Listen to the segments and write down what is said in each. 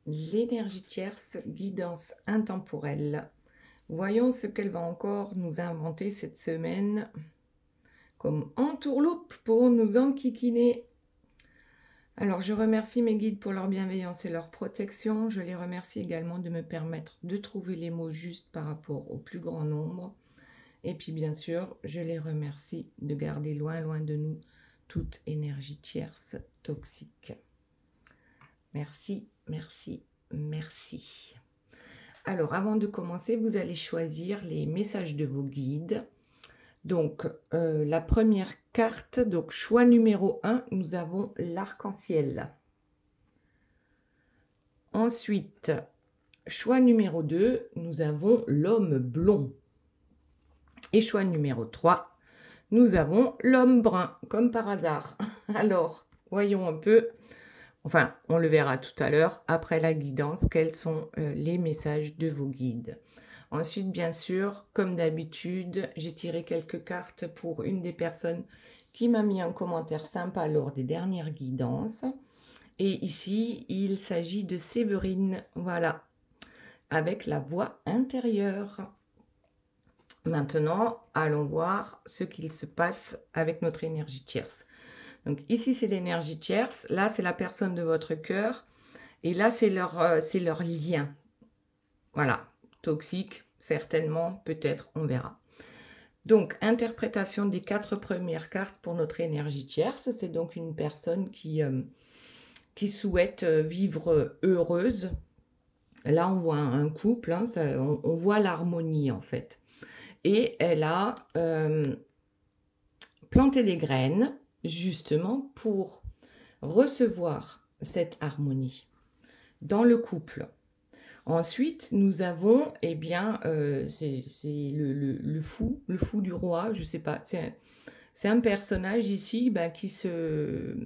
L'énergie tierce, guidance intemporelle. Voyons ce qu'elle va encore nous inventer cette semaine comme entourloupe pour nous enquiquiner. Alors, je remercie mes guides pour leur bienveillance et leur protection. Je les remercie également de me permettre de trouver les mots justes par rapport au plus grand nombre. Et puis, bien sûr, je les remercie de garder loin, loin de nous toute énergie tierce toxique. Merci, merci, merci. Alors, avant de commencer, vous allez choisir les messages de vos guides. Donc, la première carte, donc choix numéro 1, nous avons l'arc-en-ciel. Ensuite, choix numéro 2, nous avons l'homme blond. Et choix numéro 3, nous avons l'homme brun, comme par hasard. Alors, voyons un peu, enfin, on le verra tout à l'heure, après la guidance, quels sont les messages de vos guides. Ensuite, bien sûr, comme d'habitude, j'ai tiré quelques cartes pour une des personnes qui m'a mis un commentaire sympa lors des dernières guidances. Et ici, il s'agit de Séverine, voilà, avec la voix intérieure. Maintenant, allons voir ce qu'il se passe avec notre énergie tierce. Donc ici, c'est l'énergie tierce. Là, c'est la personne de votre cœur. Et là, c'est leur lien. Voilà, toxique, certainement, peut-être, on verra. Donc, interprétation des 4 premières cartes pour notre énergie tierce. C'est donc une personne qui souhaite vivre heureuse. Là, on voit un couple, hein, on voit l'harmonie en fait. Et elle a planté des graines, justement, pour recevoir cette harmonie dans le couple. Ensuite, nous avons, eh bien, c'est le fou du roi, je ne sais pas, c'est un personnage ici qui se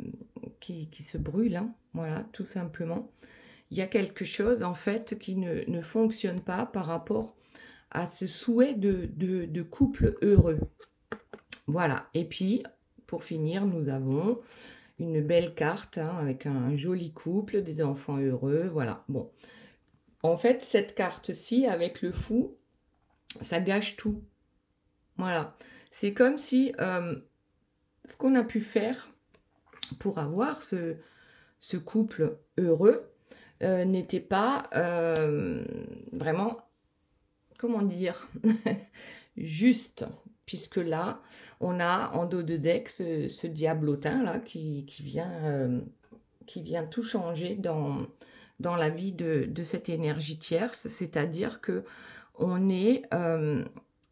brûle, hein, voilà, tout simplement. Il y a quelque chose, en fait, qui ne fonctionne pas par rapport à ce souhait de couple heureux. Voilà, et puis, pour finir, nous avons une belle carte hein, avec un joli couple, des enfants heureux, voilà, bon. En fait, cette carte-ci, avec le fou, ça gâche tout. Voilà. C'est comme si ce qu'on a pu faire pour avoir ce couple heureux n'était pas vraiment, comment dire, juste. Puisque là, on a en dos de deck ce diablotin là qui vient tout changer dans la vie de cette énergie tierce, c'est-à-dire que on est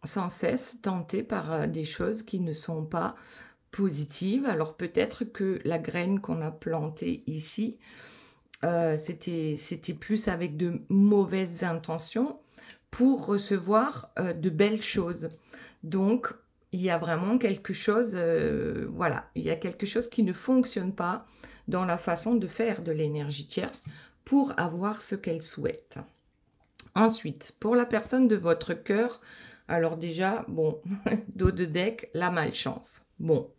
sans cesse tenté par des choses qui ne sont pas positives. Alors peut-être que la graine qu'on a plantée ici, c'était plus avec de mauvaises intentions pour recevoir de belles choses. Donc, il y a vraiment quelque chose, voilà, il y a quelque chose qui ne fonctionne pas dans la façon de faire de l'énergie tierce pour avoir ce qu'elle souhaite. Ensuite, pour la personne de votre cœur, alors déjà, bon, dos de deck, la malchance. Bon,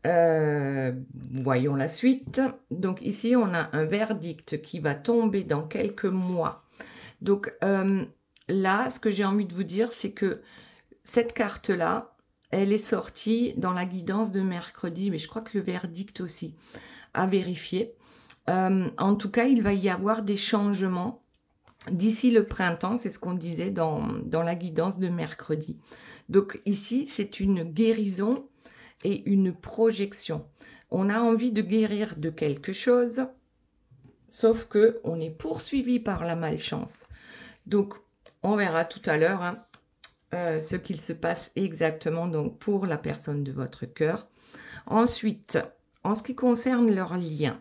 voyons la suite. Donc ici, on a un verdict qui va tomber dans quelques mois. Donc là, ce que j'ai envie de vous dire, c'est que cette carte-là, elle est sortie dans la guidance de mercredi, mais je crois que le verdict aussi à vérifier. En tout cas, il va y avoir des changements d'ici le printemps, c'est ce qu'on disait dans la guidance de mercredi. Donc ici, c'est une guérison et une projection. On a envie de guérir de quelque chose, sauf que on est poursuivi par la malchance. Donc, on verra tout à l'heure hein, ce qu'il se passe exactement donc, pour la personne de votre cœur. Ensuite, en ce qui concerne leur lien,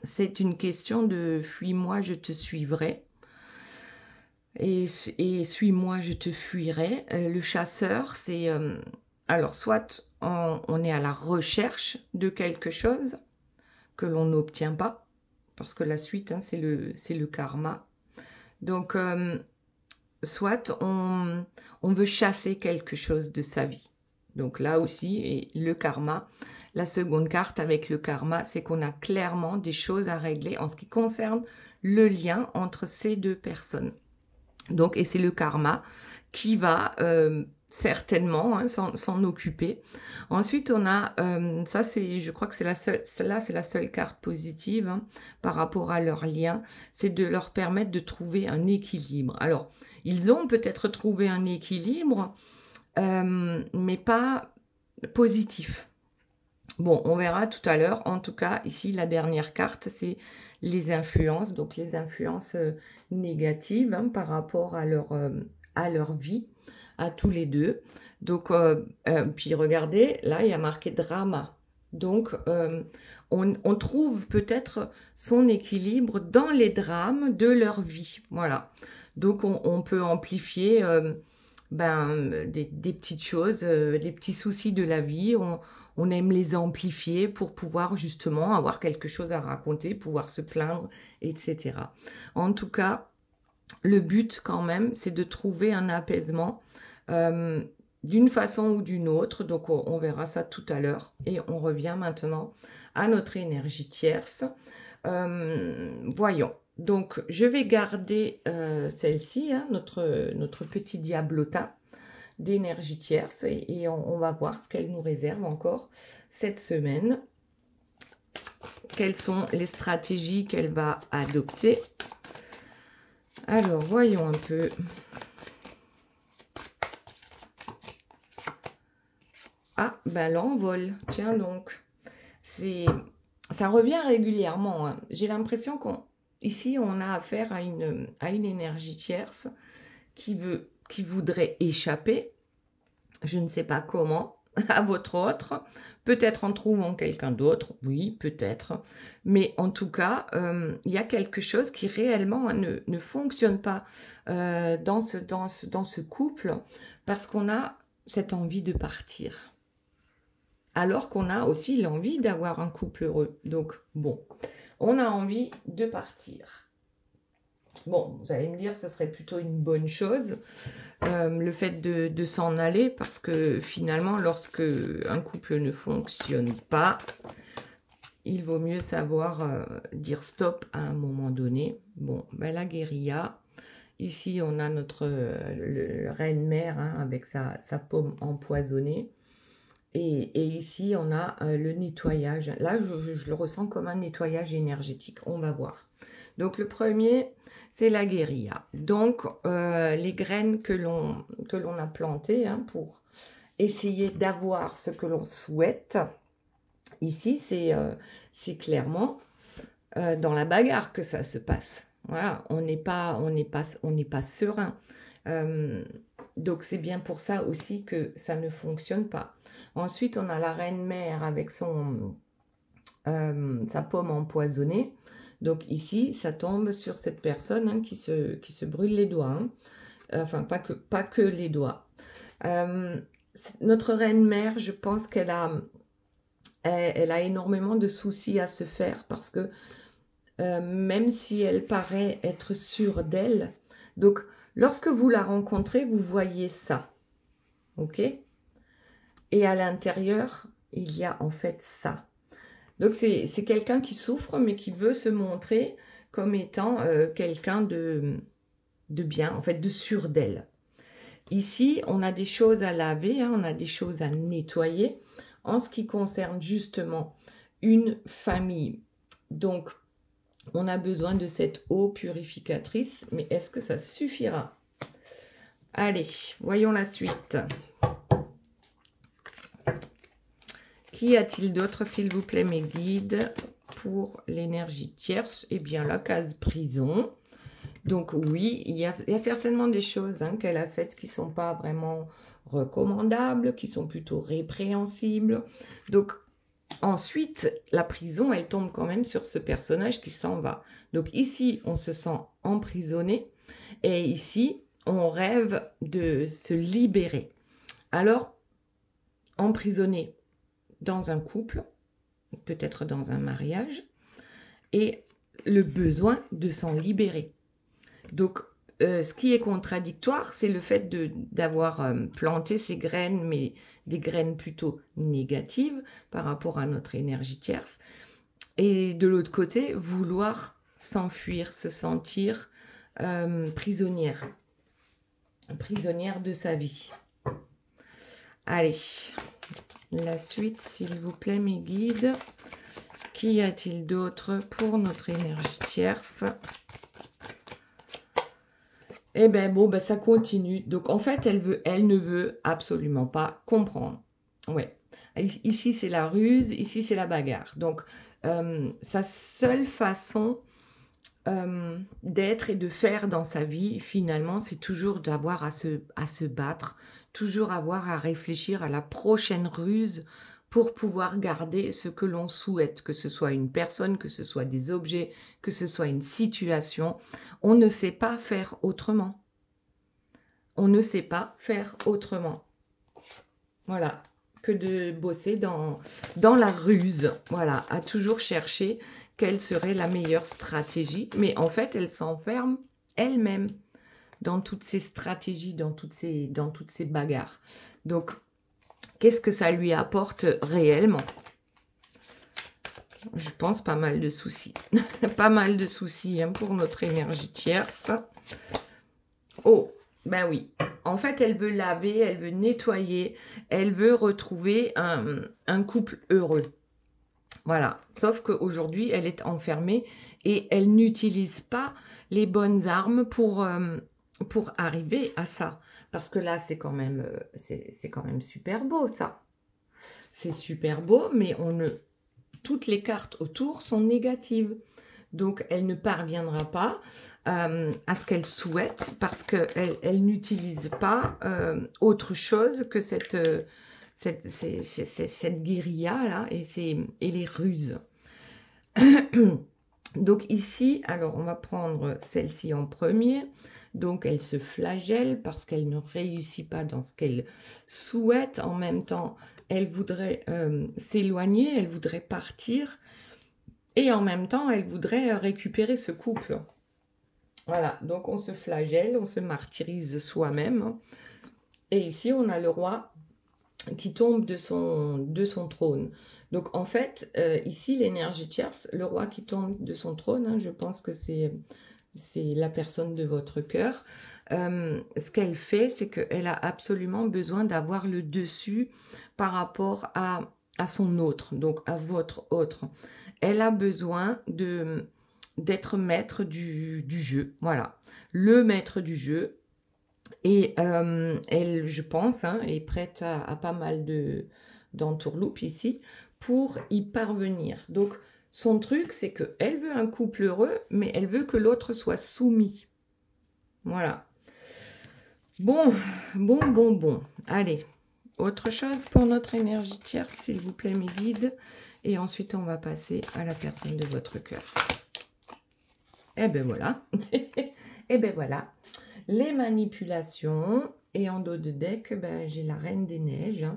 c'est une question de « fuis-moi, je te suivrai » et « suis-moi, je te fuirai ». Le chasseur, c'est... alors, soit on est à la recherche de quelque chose que l'on n'obtient pas, parce que la suite, hein, c'est le karma. Donc, soit on veut chasser quelque chose de sa vie. Donc là aussi, et le karma, la seconde carte avec le karma, c'est qu'on a clairement des choses à régler en ce qui concerne le lien entre ces deux personnes. Donc, et c'est le karma qui va certainement s'en occuper. Ensuite, on a, ça c'est, je crois que c'est la seule, celle-là c'est la seule carte positive par rapport à leur lien, c'est de leur permettre de trouver un équilibre. Alors, ils ont peut-être trouvé un équilibre, mais pas positif. Bon, on verra tout à l'heure. En tout cas, ici, la dernière carte, c'est les influences. Donc, les influences négatives par rapport à leur vie, à tous les deux. Donc, puis regardez, là, il y a marqué drama. Donc, on trouve peut-être son équilibre dans les drames de leur vie. Voilà. Donc, on peut amplifier des petites choses, les petits soucis de la vie. On aime les amplifier pour pouvoir justement avoir quelque chose à raconter, pouvoir se plaindre, etc. En tout cas, le but quand même, c'est de trouver un apaisement d'une façon ou d'une autre. Donc, on verra ça tout à l'heure. Et on revient maintenant à notre énergie tierce. Voyons. Donc, je vais garder celle-ci, notre petit diablota d'énergie tierce et on va voir ce qu'elle nous réserve encore cette semaine. Quelles sont les stratégies qu'elle va adopter? Alors, voyons un peu. Ah, ben l'envol. Tiens donc. Ça revient régulièrement. J'ai l'impression qu'ici, on a affaire à une énergie tierce qui voudrait échapper, je ne sais pas comment, à votre autre, peut-être en trouvant quelqu'un d'autre, oui, peut-être, mais en tout cas, il y a quelque chose qui réellement ne fonctionne pas dans ce couple, parce qu'on a cette envie de partir, alors qu'on a aussi l'envie d'avoir un couple heureux. Donc, bon, on a envie de partir. Bon, vous allez me dire, ce serait plutôt une bonne chose, le fait de s'en aller, parce que finalement, lorsque un couple ne fonctionne pas, il vaut mieux savoir dire stop à un moment donné. Bon, ben, la guérilla. Ici, on a notre reine-mère avec sa paume empoisonnée. Et ici, on a le nettoyage. Là, je le ressens comme un nettoyage énergétique. On va voir. Donc, le premier, c'est la guérilla. Donc, les graines que l'on a plantées pour essayer d'avoir ce que l'on souhaite. Ici, c'est clairement dans la bagarre que ça se passe. Voilà, on n'est pas serein. Donc, c'est bien pour ça aussi que ça ne fonctionne pas. Ensuite, on a la reine-mère avec sa paume empoisonnée. Donc ici, ça tombe sur cette personne qui se brûle les doigts. Enfin, pas que les doigts. Notre reine-mère, je pense qu'elle a énormément de soucis à se faire parce que même si elle paraît être sûre d'elle, donc lorsque vous la rencontrez, vous voyez ça. Ok ? Et à l'intérieur, il y a en fait ça. Donc, c'est quelqu'un qui souffre, mais qui veut se montrer comme étant quelqu'un de bien, en fait, de sûr d'elle. Ici, on a des choses à laver, on a des choses à nettoyer en ce qui concerne justement une famille. Donc, on a besoin de cette eau purificatrice, mais est-ce que ça suffira? Allez, voyons la suite. Qui a-t-il d'autre, s'il vous plaît, mes guides, pour l'énergie tierce? Eh bien, la case prison. Donc oui, il y a certainement des choses qu'elle a faites qui ne sont pas vraiment recommandables, qui sont plutôt répréhensibles. Donc ensuite, la prison, elle tombe quand même sur ce personnage qui s'en va. Donc ici, on se sent emprisonné et ici, on rêve de se libérer. Alors, emprisonné dans un couple, peut-être dans un mariage, et le besoin de s'en libérer. Donc, ce qui est contradictoire, c'est le fait d'avoir planté ces graines, mais des graines plutôt négatives par rapport à notre énergie tierce. Et de l'autre côté, vouloir s'enfuir, se sentir prisonnière de sa vie. Allez, la suite, s'il vous plaît, mes guides. Qu'y a-t-il d'autre pour notre énergie tierce? Eh ben bon, ça continue. Donc en fait, elle ne veut absolument pas comprendre. Ouais. Ici, c'est la ruse, ici, c'est la bagarre. Donc, sa seule façon d'être et de faire dans sa vie, finalement, c'est toujours d'avoir à se battre, toujours avoir à réfléchir à la prochaine ruse pour pouvoir garder ce que l'on souhaite, que ce soit une personne, que ce soit des objets, que ce soit une situation. On ne sait pas faire autrement. On ne sait pas faire autrement. Voilà, que de bosser dans la ruse. Voilà, à toujours chercher quelle serait la meilleure stratégie. Mais en fait, elle s'enferme elle-même dans toutes ces stratégies, dans toutes ces bagarres. Donc, qu'est-ce que ça lui apporte réellement? Je pense pas mal de soucis. Pas mal de soucis pour notre énergie tierce. Oh, ben oui. En fait, elle veut laver, elle veut nettoyer, elle veut retrouver un couple heureux. Voilà. Sauf qu'aujourd'hui, elle est enfermée et elle n'utilise pas les bonnes armes pour arriver à ça. Parce que là, c'est quand même super beau, ça. C'est super beau, mais toutes les cartes autour sont négatives. Donc, elle ne parviendra pas à ce qu'elle souhaite parce qu'elle n'utilise pas autre chose que cette guérilla-là et les ruses. Donc ici, alors on va prendre celle-ci en premier. Donc elle se flagelle parce qu'elle ne réussit pas dans ce qu'elle souhaite. En même temps, elle voudrait s'éloigner, elle voudrait partir. Et en même temps, elle voudrait récupérer ce couple. Voilà, donc on se flagelle, on se martyrise soi-même. Et ici, on a le roi qui tombe de son trône. Donc en fait, ici, l'énergie tierce, le roi qui tombe de son trône, je pense que c'est la personne de votre cœur. Ce qu'elle fait, c'est qu'elle a absolument besoin d'avoir le dessus par rapport à son autre, donc à votre autre. Elle a besoin d'être maître du jeu, voilà, le maître du jeu. Et elle, je pense, est prête à pas mal d'entourloupes ici pour y parvenir. Donc, son truc, c'est qu'elle veut un couple heureux, mais elle veut que l'autre soit soumis. Voilà. Bon. Allez, autre chose pour notre énergie tierce, s'il vous plaît, mes guides. Et ensuite, on va passer à la personne de votre cœur. Eh ben voilà. Eh ben voilà. Les manipulations. Et en dos de deck, j'ai la Reine des Neiges.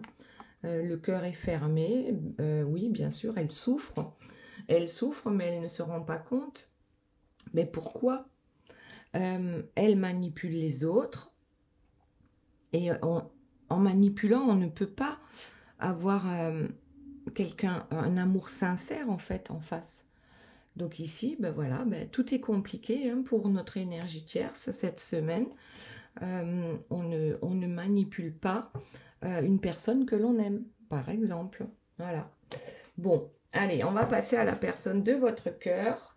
Le cœur est fermé. Oui, bien sûr, elle souffre. Elle souffre, mais elle ne se rend pas compte. Mais pourquoi? Elle manipule les autres. Et en manipulant, on ne peut pas avoir un amour sincère, en fait, en face. Donc ici, voilà, tout est compliqué pour notre énergie tierce cette semaine. On ne manipule pas une personne que l'on aime, par exemple. Voilà. Bon, allez, on va passer à la personne de votre cœur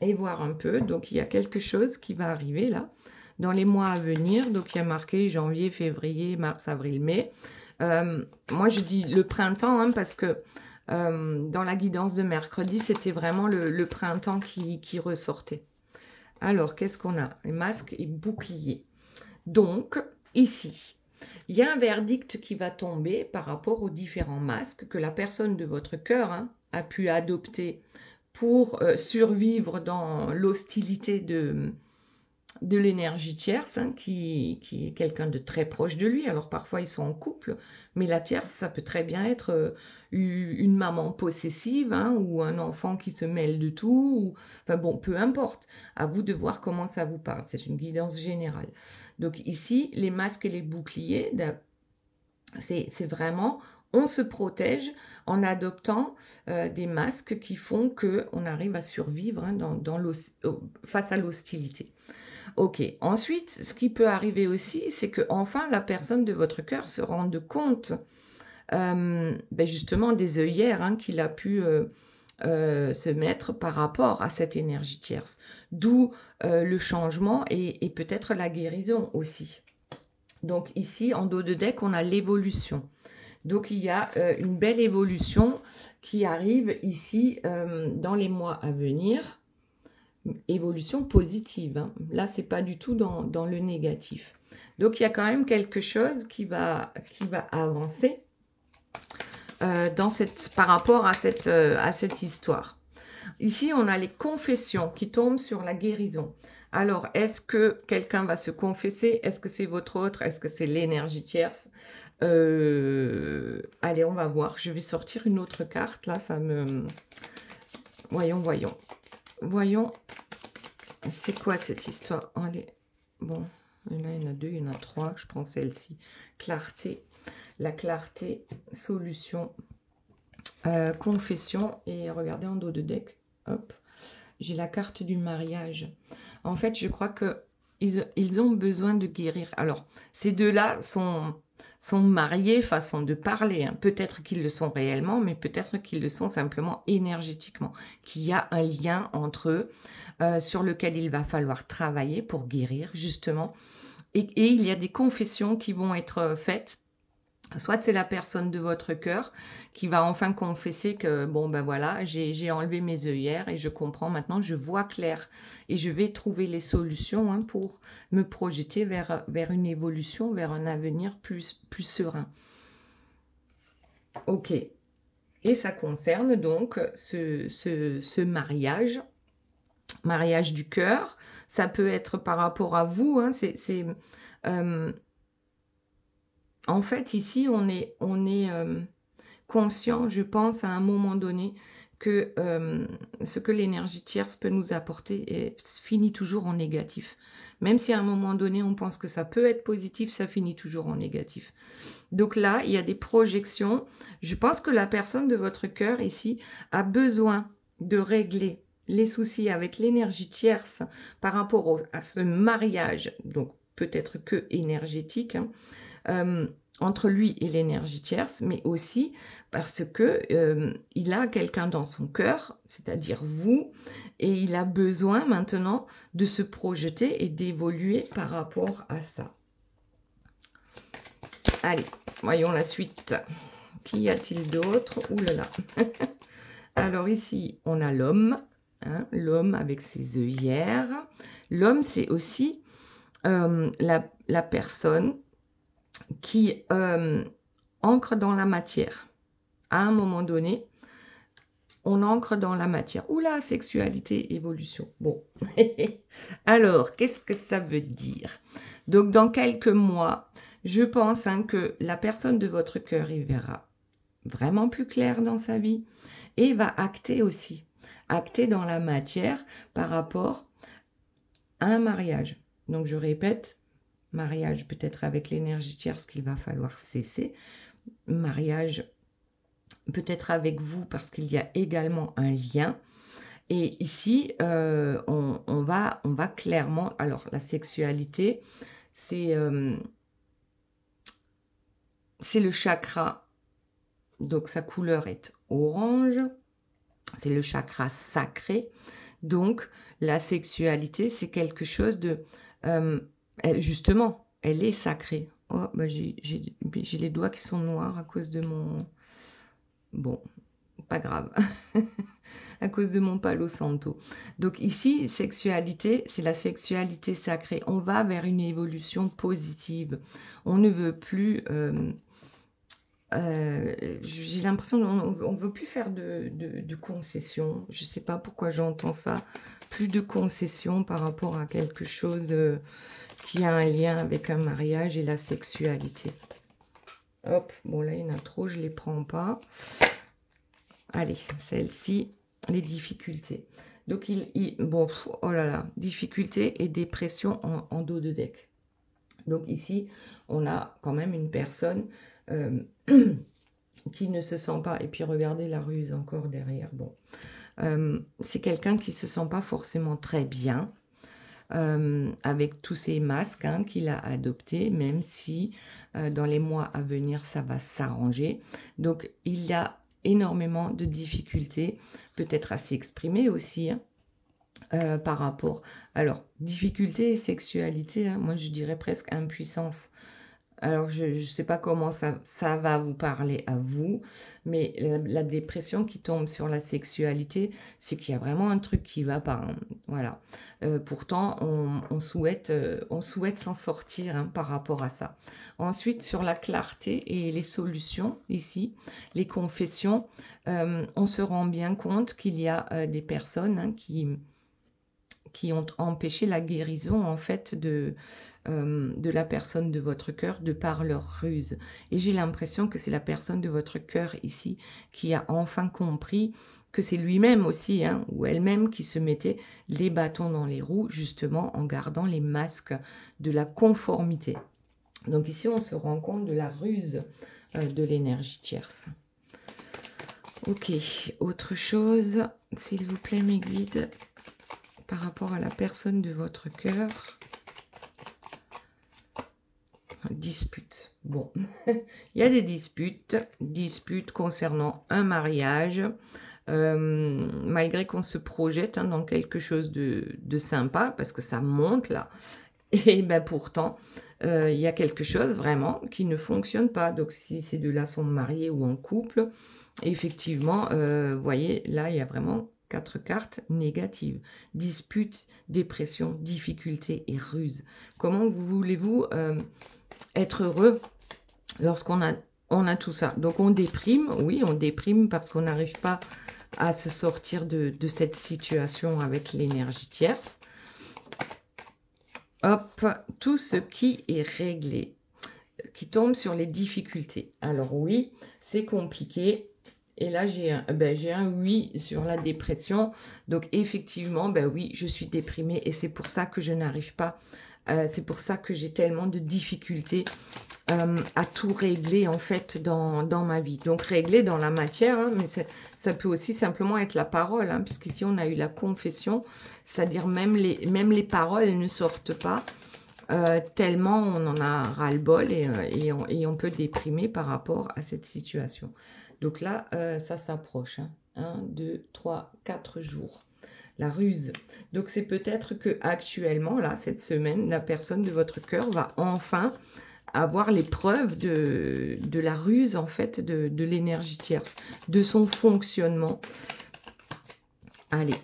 et voir un peu. Donc, il y a quelque chose qui va arriver là, dans les mois à venir. Donc, il y a marqué janvier, février, mars, avril, mai. Moi, je dis le printemps parce que dans la guidance de mercredi, c'était vraiment le printemps qui ressortait. Alors, qu'est-ce qu'on a? Les masques et boucliers. Donc, ici, il y a un verdict qui va tomber par rapport aux différents masques que la personne de votre cœur a pu adopter pour survivre dans l'hostilité de l'énergie tierce, hein, qui est quelqu'un de très proche de lui. Alors parfois ils sont en couple, mais la tierce, ça peut très bien être une maman possessive, hein, ou un enfant qui se mêle de tout, enfin bon, peu importe. À vous de voir comment ça vous parle. C'est une guidance générale. Donc ici, les masques et les boucliers, c'est vraiment, on se protège en adoptant des masques qui font qu'on arrive à survivre, hein, face à l'hostilité. Ok, ensuite, ce qui peut arriver aussi, c'est que enfin la personne de votre cœur se rende compte justement des œillères, hein, qu'il a pu se mettre par rapport à cette énergie tierce. D'où le changement et peut-être la guérison aussi. Donc ici, en dos de deck, on a l'évolution. Donc il y a une belle évolution qui arrive ici dans les mois à venir. Évolution positive, hein. Là, c'est pas du tout dans le négatif. Donc il y a quand même quelque chose qui va avancer par rapport à cette histoire. Ici, on a les confessions qui tombent sur la guérison. Alors, est-ce que quelqu'un va se confesser? Est-ce que c'est votre autre? Est-ce que c'est l'énergie tierce? Allez, on va voir. Je vais sortir une autre carte. Là, ça me... Voyons. Voyons. C'est quoi cette histoire? Allez. Bon, là, il y en a 2, il y en a 3. Je prends celle-ci. Clarté. La clarté, solution, confession. Et regardez en dos de deck. Hop. J'ai la carte du mariage. En fait, je crois qu'ils ont besoin de guérir. Alors, ces deux-là sont mariés, façon de parler, hein. Peut-être qu'ils le sont réellement, mais peut-être qu'ils le sont simplement énergétiquement. Qu'il y a un lien entre eux sur lequel il va falloir travailler pour guérir, justement. Et il y a des confessions qui vont être faites. Soit c'est la personne de votre cœur qui va enfin confesser que, bon, ben voilà, j'ai enlevé mes œillères et je comprends maintenant, je vois clair. Et je vais trouver les solutions, hein, pour me projeter vers une évolution, vers un avenir plus serein. Ok. Et ça concerne donc ce mariage du cœur. Ça peut être par rapport à vous, hein, en fait, ici, on est conscient, je pense, à un moment donné, que ce que l'énergie tierce peut nous apporter finit toujours en négatif. Même si à un moment donné, on pense que ça peut être positif, ça finit toujours en négatif. Donc là, il y a des projections. Je pense que la personne de votre cœur, ici, a besoin de régler les soucis avec l'énergie tierce par rapport à ce mariage, donc peut-être que énergétique, hein, entre lui et l'énergie tierce, mais aussi parce que il a quelqu'un dans son cœur, c'est-à-dire vous, et il a besoin maintenant de se projeter et d'évoluer par rapport à ça. Allez, voyons la suite. Qu'y a-t-il d'autre? Ouh là là. Alors ici, on a l'homme, hein, l'homme avec ses œillères. L'homme, c'est aussi la personne qui ancre dans la matière. À un moment donné, on ancre dans la matière. Oula, sexualité, évolution. Bon. Alors, qu'est-ce que ça veut dire? Donc, dans quelques mois, je pense, hein, que la personne de votre cœur y verra vraiment plus clair dans sa vie et va acter aussi. Acter dans la matière par rapport à un mariage. Donc, je répète, mariage peut-être avec l'énergie tierce qu'il va falloir cesser. Mariage peut-être avec vous parce qu'il y a également un lien. Et ici, on va clairement... Alors, la sexualité, c'est le chakra. Donc, sa couleur est orange. C'est le chakra sacré. Donc, la sexualité, c'est quelque chose de... justement, elle est sacrée. Oh, bah j'ai les doigts qui sont noirs à cause de mon... Bon, pas grave. À cause de mon palo santo. Donc ici, sexualité, c'est la sexualité sacrée. On va vers une évolution positive. On ne veut plus j'ai l'impression qu'on ne veut plus faire de concessions. Je ne sais pas pourquoi j'entends ça. Plus de concessions par rapport à quelque chose qui a un lien avec un mariage et la sexualité. Hop, bon là il y en a trop, je ne les prends pas. Allez, celle-ci, les difficultés. Donc bon, oh là là, difficultés et dépression en dos de deck. Donc ici, on a quand même une personne qui ne se sent pas, et puis regardez la ruse encore derrière, bon, c'est quelqu'un qui ne se sent pas forcément très bien avec tous ces masques qu'il a adoptés, même si dans les mois à venir, ça va s'arranger. Donc, il y a énormément de difficultés, peut-être à s'exprimer aussi, par rapport... Alors, difficulté et sexualité, moi je dirais presque impuissance. Alors, je ne sais pas comment ça va vous parler à vous, mais la dépression qui tombe sur la sexualité, c'est qu'il y a vraiment un truc qui va pas. Voilà. Pourtant, on souhaite s'en sortir par rapport à ça. Ensuite, sur la clarté et les solutions, ici, les confessions, on se rend bien compte qu'il y a des personnes qui ont empêché la guérison en fait de la personne de votre cœur de par leur ruse. Et j'ai l'impression que c'est la personne de votre cœur ici qui a enfin compris que c'est lui-même aussi, ou elle-même qui se mettait les bâtons dans les roues, justement en gardant les masques de la conformité. Donc ici, on se rend compte de la ruse de l'énergie tierce. Ok, autre chose, s'il vous plaît mes guides, par rapport à la personne de votre cœur. Dispute. Bon, il y a des disputes concernant un mariage, malgré qu'on se projette dans quelque chose de sympa, parce que ça monte là, et ben pourtant, il y a quelque chose vraiment qui ne fonctionne pas. Donc si ces deux-là sont mariés ou en couple, effectivement, vous voyez, là, il y a vraiment 4 cartes négatives. Dispute, dépression, difficulté et ruse. Comment voulez-vous être heureux lorsqu'on a tout ça? Donc on déprime, oui, on déprime parce qu'on n'arrive pas à se sortir de cette situation avec l'énergie tierce. Hop, tout ce qui est réglé, qui tombe sur les difficultés. Alors oui, c'est compliqué. Et là, j'ai un oui sur la dépression. Donc, effectivement, oui, je suis déprimée et c'est pour ça que je n'arrive pas. C'est pour ça que j'ai tellement de difficultés à tout régler, en fait, dans ma vie. Donc, régler dans la matière, mais ça peut aussi simplement être la parole, puisqu'ici, on a eu la confession, c'est-à-dire même les paroles ne sortent pas. Tellement on en a ras-le-bol et on peut déprimer par rapport à cette situation. Donc là, ça s'approche. 1, 2, 3, 4 jours. La ruse. Donc c'est peut-être que actuellement, là, cette semaine, la personne de votre cœur va enfin avoir les preuves de la ruse, en fait, de l'énergie tierce, de son fonctionnement. Allez.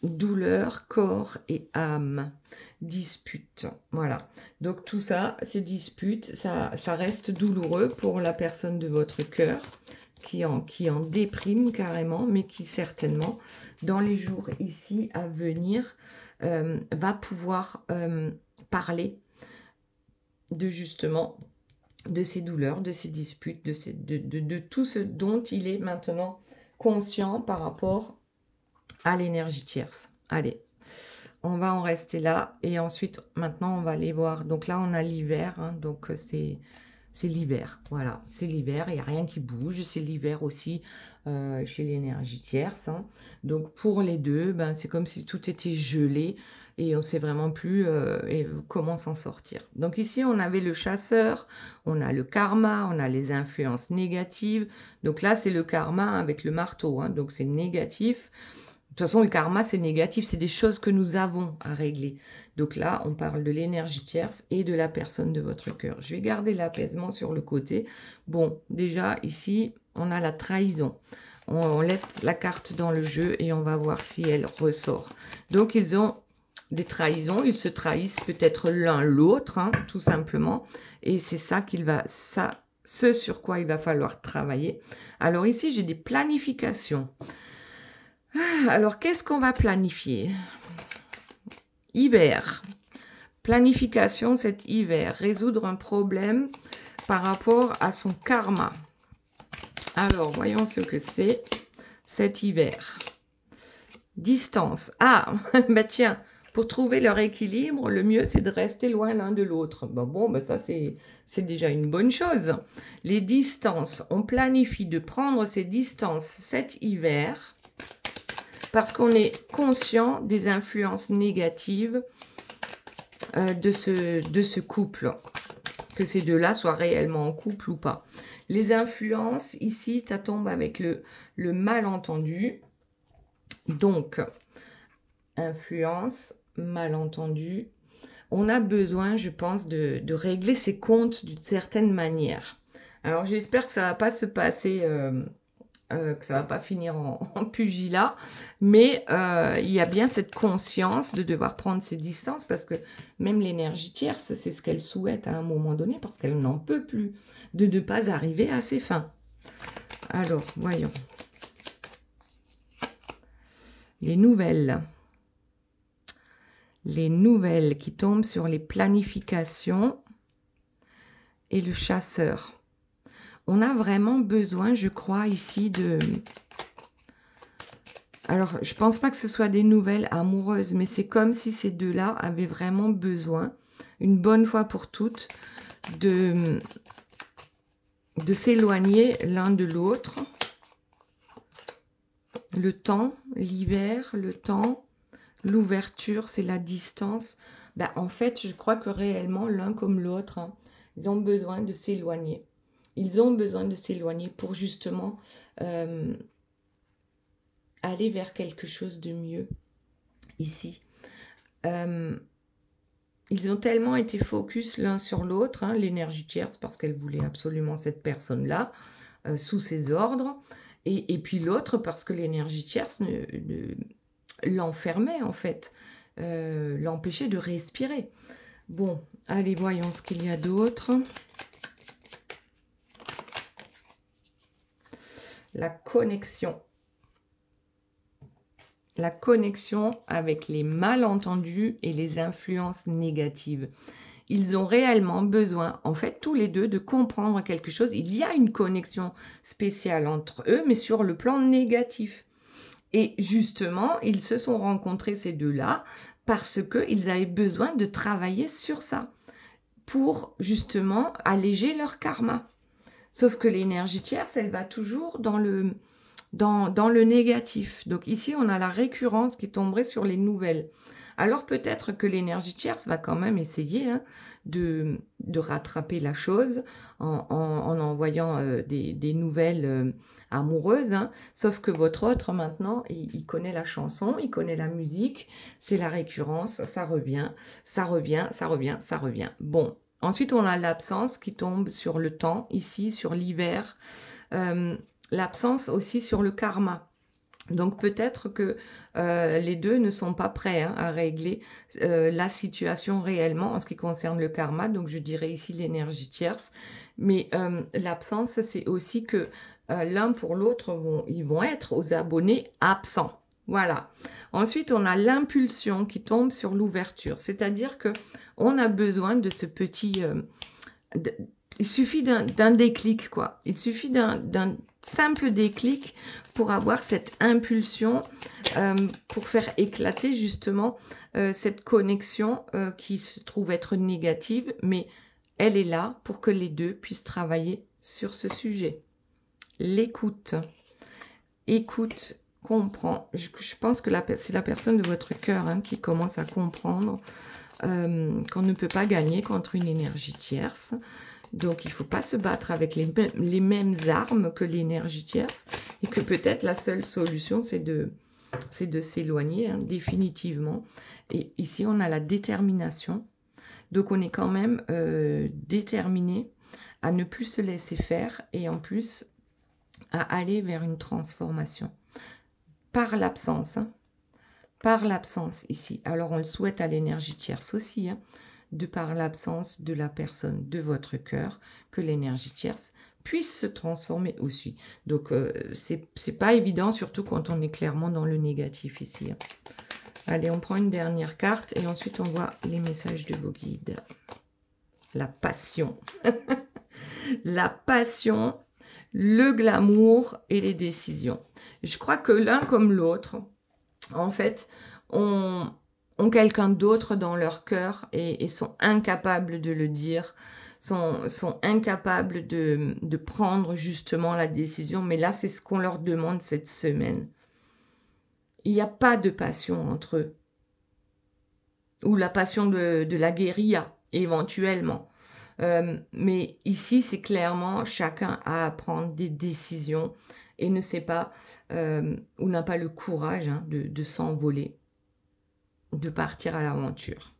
Douleur, corps et âme. Dispute. Voilà. Donc tout ça, ces disputes, ça reste douloureux pour la personne de votre cœur qui en déprime carrément, mais qui certainement, dans les jours ici à venir, va pouvoir parler de justement de ces douleurs, de ces disputes, de tout ce dont il est maintenant conscient par rapport à l'énergie tierce. Allez, on va en rester là et ensuite maintenant on va aller voir. Donc là on a l'hiver, donc c'est l'hiver, voilà, c'est l'hiver, il n'y a rien qui bouge, c'est l'hiver aussi chez l'énergie tierce. Donc pour les deux, c'est comme si tout était gelé et on ne sait vraiment plus comment s'en sortir. Donc ici on avait le chasseur, on a le karma, on a les influences négatives. Donc là c'est le karma avec le marteau, donc c'est négatif. De toute façon, le karma, c'est négatif, c'est des choses que nous avons à régler. Donc là, on parle de l'énergie tierce et de la personne de votre cœur. Je vais garder l'apaisement sur le côté. Bon, déjà, ici, on a la trahison. On laisse la carte dans le jeu et on va voir si elle ressort. Donc, ils ont des trahisons, ils se trahissent peut-être l'un l'autre, tout simplement. Et c'est ça ce sur quoi il va falloir travailler. Alors ici, j'ai des planifications. Alors, qu'est-ce qu'on va planifier? Hiver. Planification cet hiver. Résoudre un problème par rapport à son karma. Alors, voyons ce que c'est cet hiver. Distance. Ah, bah tiens, pour trouver leur équilibre, le mieux c'est de rester loin l'un de l'autre. Bon, ça c'est déjà une bonne chose. Les distances, on planifie de prendre ces distances cet hiver parce qu'on est conscient des influences négatives de ce couple, que ces deux-là soient réellement en couple ou pas. Les influences, ici, ça tombe avec le malentendu. Donc, influence, malentendu. On a besoin, je pense, de régler ses comptes d'une certaine manière. Alors, j'espère que ça ne va pas se passer, que ça ne va pas finir en pugilat, mais il y a bien cette conscience de devoir prendre ses distances parce que même l'énergie tierce, c'est ce qu'elle souhaite à un moment donné parce qu'elle n'en peut plus de ne pas arriver à ses fins. Alors, voyons. Les nouvelles qui tombent sur les planifications et le chasseur. On a vraiment besoin, je crois, ici de... Alors, je pense pas que ce soit des nouvelles amoureuses, mais c'est comme si ces deux-là avaient vraiment besoin, une bonne fois pour toutes, de s'éloigner l'un de l'autre. Le temps, l'hiver, le temps, l'ouverture, c'est la distance. Ben, en fait, je crois que réellement, l'un comme l'autre, hein, ils ont besoin de s'éloigner. Ils ont besoin de s'éloigner pour justement aller vers quelque chose de mieux ici. Ils ont tellement été focus l'un sur l'autre, hein, l'énergie tierce, parce qu'elle voulait absolument cette personne-là, sous ses ordres, et puis l'autre parce que l'énergie tierce l'enfermait en fait, l'empêchait de respirer. Bon, allez, voyons ce qu'il y a d'autre. La connexion. La connexion avec les malentendus et les influences négatives. Ils ont réellement besoin, en fait, tous les deux, de comprendre quelque chose. Il y a une connexion spéciale entre eux, mais sur le plan négatif. Et justement, ils se sont rencontrés, ces deux-là, parce qu'ils avaient besoin de travailler sur ça, pour justement alléger leur karma. Sauf que l'énergie tierce, elle va toujours dans le négatif. Donc ici, on a la récurrence qui tomberait sur les nouvelles. Alors peut-être que l'énergie tierce va quand même essayer de rattraper la chose en envoyant des nouvelles amoureuses. Sauf que votre autre, maintenant, il connaît la chanson, il connaît la musique, c'est la récurrence, ça revient, ça revient, ça revient, ça revient. Bon, ensuite on a l'absence qui tombe sur le temps, ici, sur l'hiver. L'absence aussi sur le karma. Donc peut-être que les deux ne sont pas prêts à régler la situation réellement en ce qui concerne le karma. Donc je dirais ici l'énergie tierce. Mais l'absence, c'est aussi que l'un pour l'autre, ils vont être aux abonnés absents. Voilà. Ensuite, on a l'impulsion qui tombe sur l'ouverture. C'est-à-dire que on a besoin de ce petit... il suffit d'un déclic, quoi. Il suffit d'un simple déclic pour avoir cette impulsion, pour faire éclater justement cette connexion qui se trouve être négative, mais elle est là pour que les deux puissent travailler sur ce sujet. L'écoute. Écoute, comprend. Je pense que c'est la personne de votre cœur qui commence à comprendre qu'on ne peut pas gagner contre une énergie tierce. Donc, il ne faut pas se battre avec les mêmes armes que l'énergie tierce et que peut-être la seule solution, c'est de s'éloigner définitivement. Et ici, on a la détermination. Donc, on est quand même déterminé à ne plus se laisser faire et en plus à aller vers une transformation par l'absence. Par l'absence ici. Alors, on le souhaite à l'énergie tierce aussi, de par l'absence de la personne de votre cœur, que l'énergie tierce puisse se transformer aussi. Donc, c'est pas évident, surtout quand on est clairement dans le négatif ici. Allez, on prend une dernière carte et ensuite on voit les messages de vos guides. La passion. La passion, le glamour et les décisions. Je crois que l'un comme l'autre, en fait, ont quelqu'un d'autre dans leur cœur et sont incapables de le dire, sont incapables de prendre justement la décision. Mais là, c'est ce qu'on leur demande cette semaine. Il n'y a pas de passion entre eux. Ou la passion de la guérilla, éventuellement. Mais ici, c'est clairement chacun a à prendre des décisions et ne sait pas ou n'a pas le courage de s'envoler, de partir à l'aventure.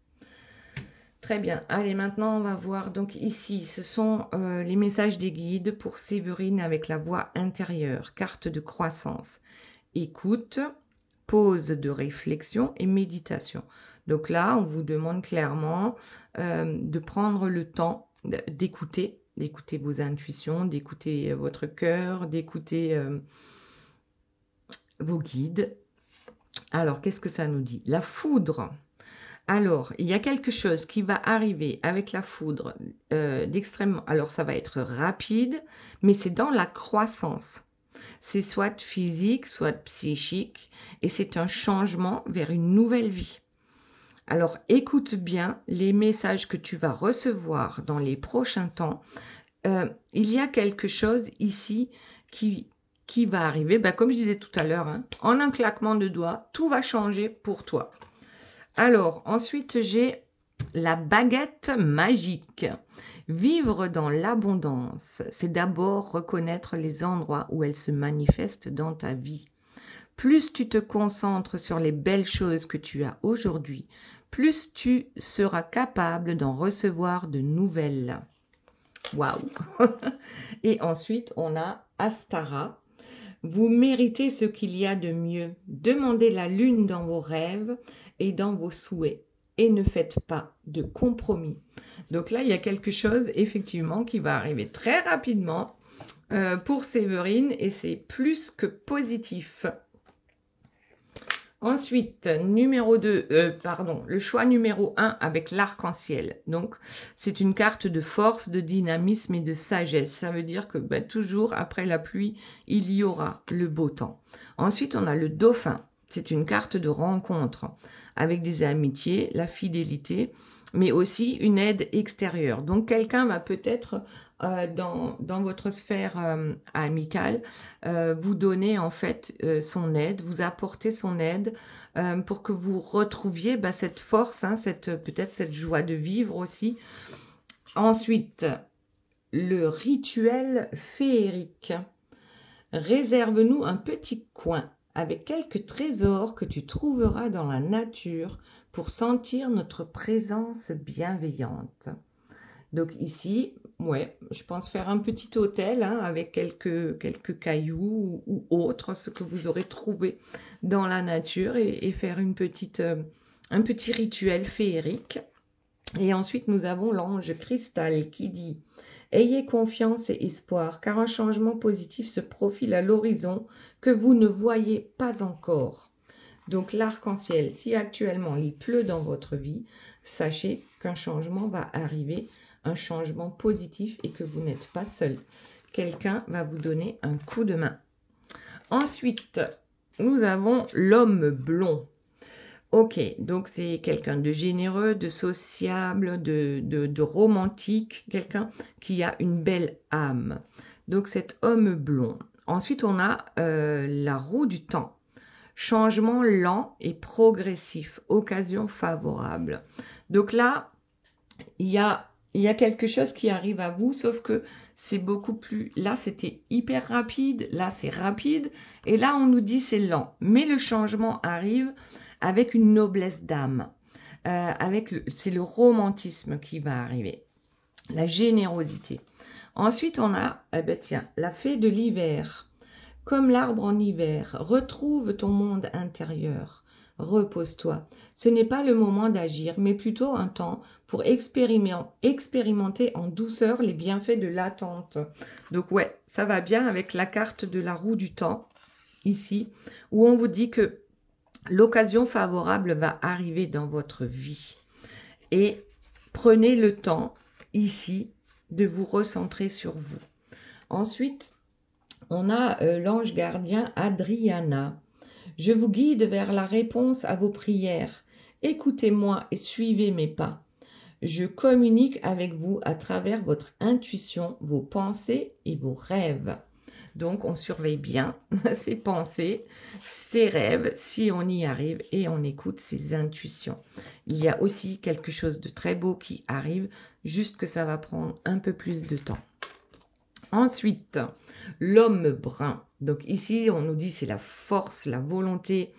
Très bien. Allez, maintenant, on va voir. Donc ici, ce sont les messages des guides pour Séverine avec la voix intérieure. Carte de croissance. Écoute, pause de réflexion et méditation. Donc là, on vous demande clairement de prendre le temps d'écouter vos intuitions, d'écouter votre cœur, d'écouter vos guides. Alors, qu'est-ce que ça nous dit? La foudre. Alors, il y a quelque chose qui va arriver avec la foudre d'extrêmement... Alors, ça va être rapide, mais c'est dans la croissance. C'est soit physique, soit psychique, et c'est un changement vers une nouvelle vie. Alors, écoute bien les messages que tu vas recevoir dans les prochains temps. Il y a quelque chose ici qui va arriver. Comme je disais tout à l'heure, en un claquement de doigts, tout va changer pour toi. Alors, ensuite, j'ai la baguette magique. Vivre dans l'abondance, c'est d'abord reconnaître les endroits où elle se manifeste dans ta vie. Plus tu te concentres sur les belles choses que tu as aujourd'hui, plus tu seras capable d'en recevoir de nouvelles. Waouh! Et ensuite, on a Astara. Vous méritez ce qu'il y a de mieux. Demandez la lune dans vos rêves et dans vos souhaits. Et ne faites pas de compromis. Donc là, il y a quelque chose, effectivement, qui va arriver très rapidement pour Séverine. Et c'est plus que positif. Ensuite, le choix numéro 1 avec l'arc-en-ciel. Donc, c'est une carte de force, de dynamisme et de sagesse. Ça veut dire que toujours après la pluie, il y aura le beau temps. Ensuite, on a le dauphin. C'est une carte de rencontre avec des amitiés, la fidélité, mais aussi une aide extérieure. Donc, quelqu'un va peut-être dans votre sphère amicale vous donner en fait son aide, vous apporter son aide pour que vous retrouviez cette force, peut-être cette joie de vivre aussi. Ensuite, le rituel féerique. Réserve-nous un petit coin avec quelques trésors que tu trouveras dans la nature pour sentir notre présence bienveillante. Donc ici, je pense faire un petit hôtel avec quelques cailloux ou autres, ce que vous aurez trouvé dans la nature et faire un petit rituel féerique. Et ensuite, nous avons l'ange cristal qui dit « Ayez confiance et espoir, car un changement positif se profile à l'horizon que vous ne voyez pas encore. » Donc l'arc-en-ciel, si actuellement il pleut dans votre vie, sachez qu'un changement va arriver, un changement positif et que vous n'êtes pas seul. Quelqu'un va vous donner un coup de main. Ensuite, nous avons l'homme blond. Ok, donc c'est quelqu'un de généreux, de sociable, de romantique, quelqu'un qui a une belle âme. Donc cet homme blond. Ensuite, on a la roue du temps. Changement lent et progressif, occasion favorable. Donc là, il y a quelque chose qui arrive à vous, sauf que c'est beaucoup plus... Là, c'était hyper rapide, là, c'est rapide, et là, on nous dit c'est lent. Mais le changement arrive avec une noblesse d'âme. C'est le romantisme qui va arriver, la générosité. Ensuite, on a, la fée de l'hiver. Comme l'arbre en hiver, retrouve ton monde intérieur. repose-toi. Ce n'est pas le moment d'agir, mais plutôt un temps pour expérimenter en douceur les bienfaits de l'attente. Donc ouais, ça va bien avec la carte de la roue du temps, ici, où on vous dit que l'occasion favorable va arriver dans votre vie. Et prenez le temps, ici, de vous recentrer sur vous. Ensuite, on a l'ange gardien Adriana. Je vous guide vers la réponse à vos prières. Écoutez-moi et suivez mes pas. Je communique avec vous à travers votre intuition, vos pensées et vos rêves. Donc, on surveille bien ses pensées, ses rêves, si on y arrive, et on écoute ses intuitions. Il y a aussi quelque chose de très beau qui arrive, juste que ça va prendre un peu plus de temps. Ensuite, l'homme brun. Donc ici, on nous dit c'est la force, la volonté,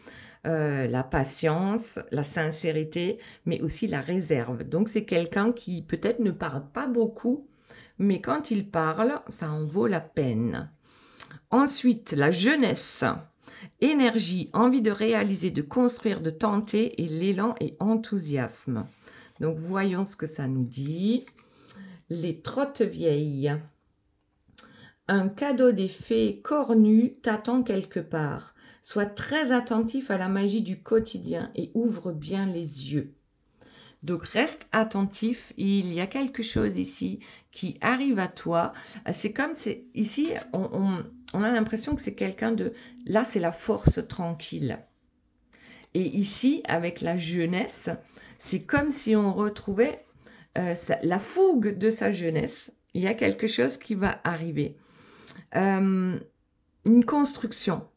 la patience, la sincérité, mais aussi la réserve. Donc c'est quelqu'un qui peut-être ne parle pas beaucoup, mais quand il parle, ça en vaut la peine. Ensuite, la jeunesse. Énergie, envie de réaliser, de construire, de tenter, et l'élan et enthousiasme. Donc voyons ce que ça nous dit. Les trottes vieilles. Un cadeau des fées cornues t'attend quelque part. Sois très attentif à la magie du quotidien et ouvre bien les yeux. Donc reste attentif, il y a quelque chose ici qui arrive à toi. C'est comme ici, on a l'impression que c'est quelqu'un de... Là, c'est la force tranquille. Et ici, avec la jeunesse, c'est comme si on retrouvait la fougue de sa jeunesse. Il y a quelque chose qui va arriver. Une construction,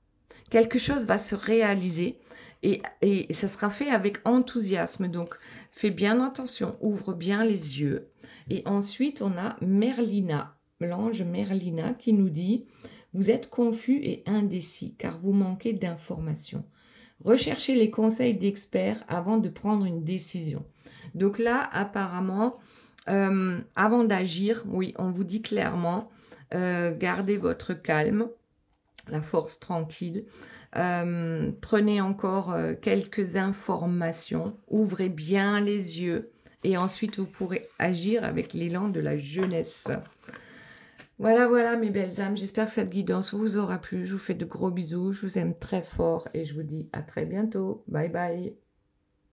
quelque chose va se réaliser et ça sera fait avec enthousiasme. Donc, fais bien attention, ouvre bien les yeux. Et ensuite, on a Merlina, l'ange Merlina qui nous dit « Vous êtes confus et indécis car vous manquez d'informations. Recherchez les conseils d'experts avant de prendre une décision. » Donc là, apparemment, avant d'agir, oui, on vous dit clairement gardez votre calme, la force tranquille. Prenez encore quelques informations, ouvrez bien les yeux et ensuite vous pourrez agir avec l'élan de la jeunesse. Voilà mes belles âmes, j'espère que cette guidance vous aura plu. Je vous fais de gros bisous, je vous aime très fort et je vous dis à très bientôt. Bye bye.